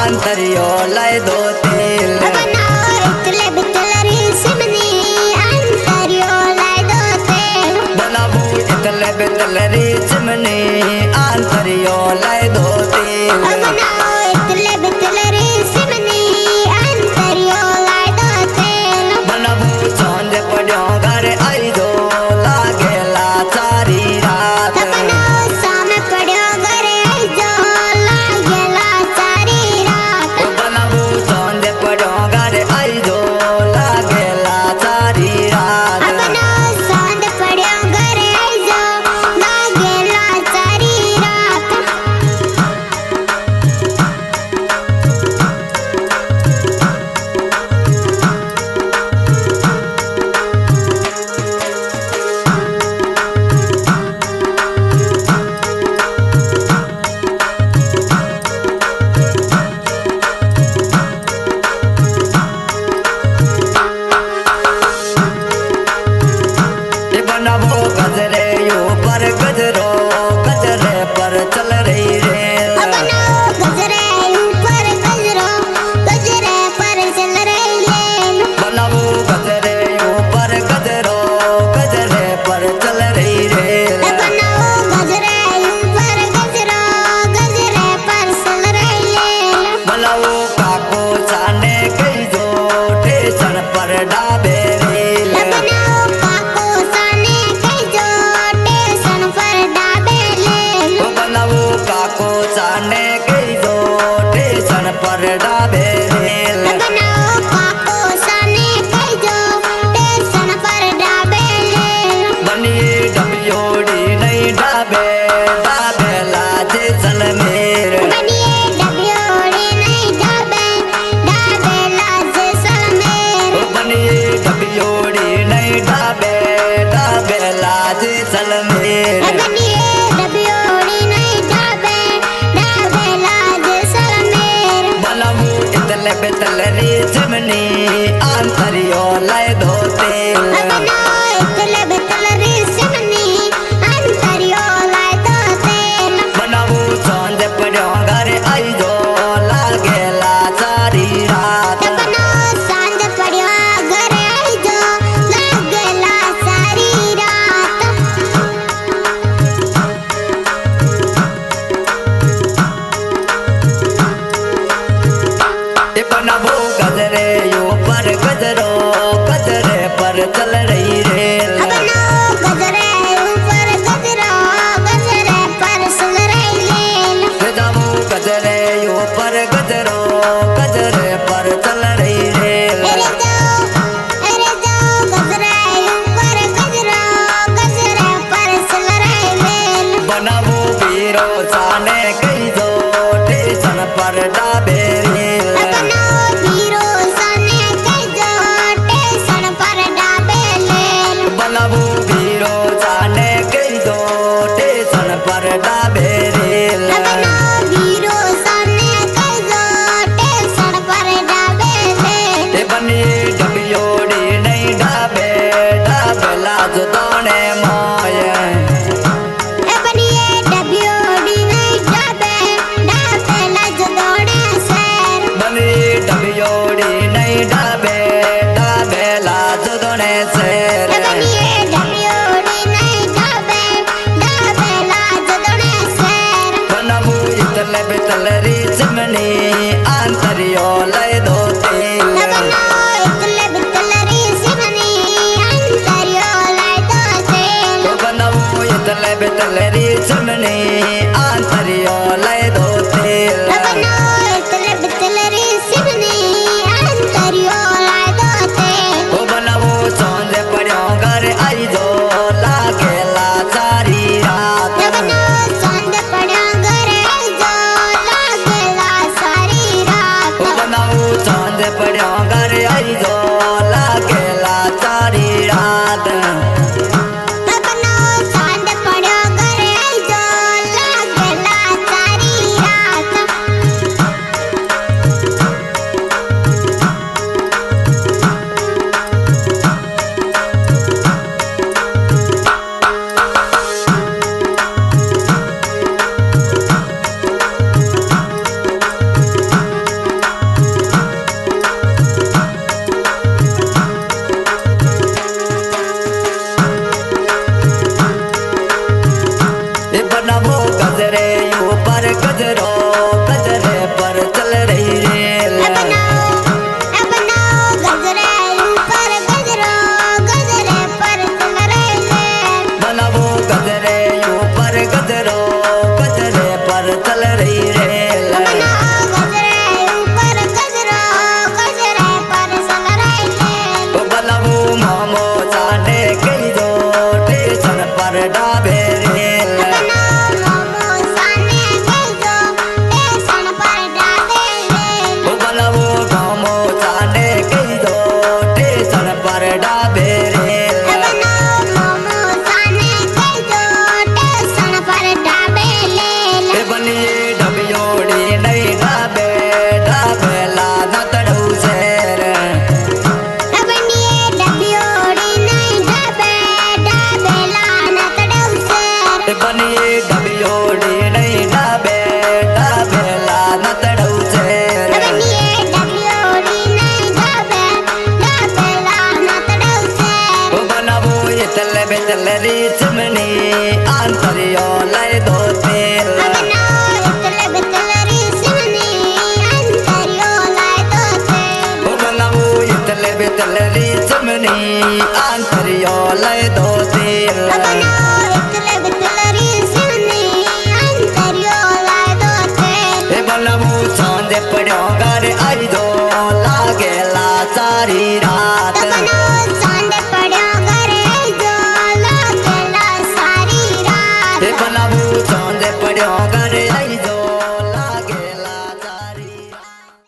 आंतरियो लाए दो तेल बनाबू इतले बितलरी चिमनी आंतरियो लाए दो तेल बनाबू चौंद पड़ियो घर आई दो लागेला सारी रात बनाबू चौंद पड़ियो घर आई दो लागेला सारी रात बनाबो गजरे ऊपर गजरो गजरे पर चल रही रेल बनाबो गजरे ऊपर गजरो गजरे पर चल रही रेल बनाबो काको जाने कई दो स्टेशन पर डाबे रेल बनाबो काको जाने कई दो स्टेशन पर डाबे रेल बनिए डबियोड़ी नहीं डाबे डाबे लाजे सलमेर बनिए डबियोड़ी नहीं डाबे डाबे लाजे सलमेर बनाबू इतले बितलरी चिमनी आंतरियो लाए दो तेल बनाबू चौंद पड़ियो घर आई दो लागेला सारी रात बनाबू गजरे ऊपर गजरो गजरे पर चल रही रेल बनाबू गजरे ऊपर गजरो गजरे पर चल रही रेल बनाबू वीरो जाने कई दो स्टेशन पर डाबे रेल नहीं डाबे डाबे लाज दोने शेर बनबू इतले बितलरी चिमनी आंतरियो लय दो तेल बनबू इतले बितलरी चिमनी आंतरियो लय दो तेल बनबू चौंद पड़ो घर आई जो लागेला सारी रात बनबू चौंद पड़ो घर आई जो लागेला सारी रात बनबो गजरे ऊपर गजरो गजरे पर चल रही रेल बनबो गजरे ऊपर गजरो गजरे पर चल रही रेल बनबो मोमो जाने गई जो स्टेशन पर डाबे रेल बनबो मोमो जाने गई जो स्टेशन पर डाबे रेल बनिए डबियोड़ी नहीं डाबे डाबे लाना तड़ू शेर बनिए डबियोड़ी नहीं डाबे डाबे लाना तड़ू शेर बनबू इतले बितलरी चिमनी आंतरियो लय दो तेल बनबू इतले बितलरी चिमनी आंतरियो लय दो तेल बनबू चौंद पड़ो घर आई दो लागेला सारी रात बनबू चौंद पड़ो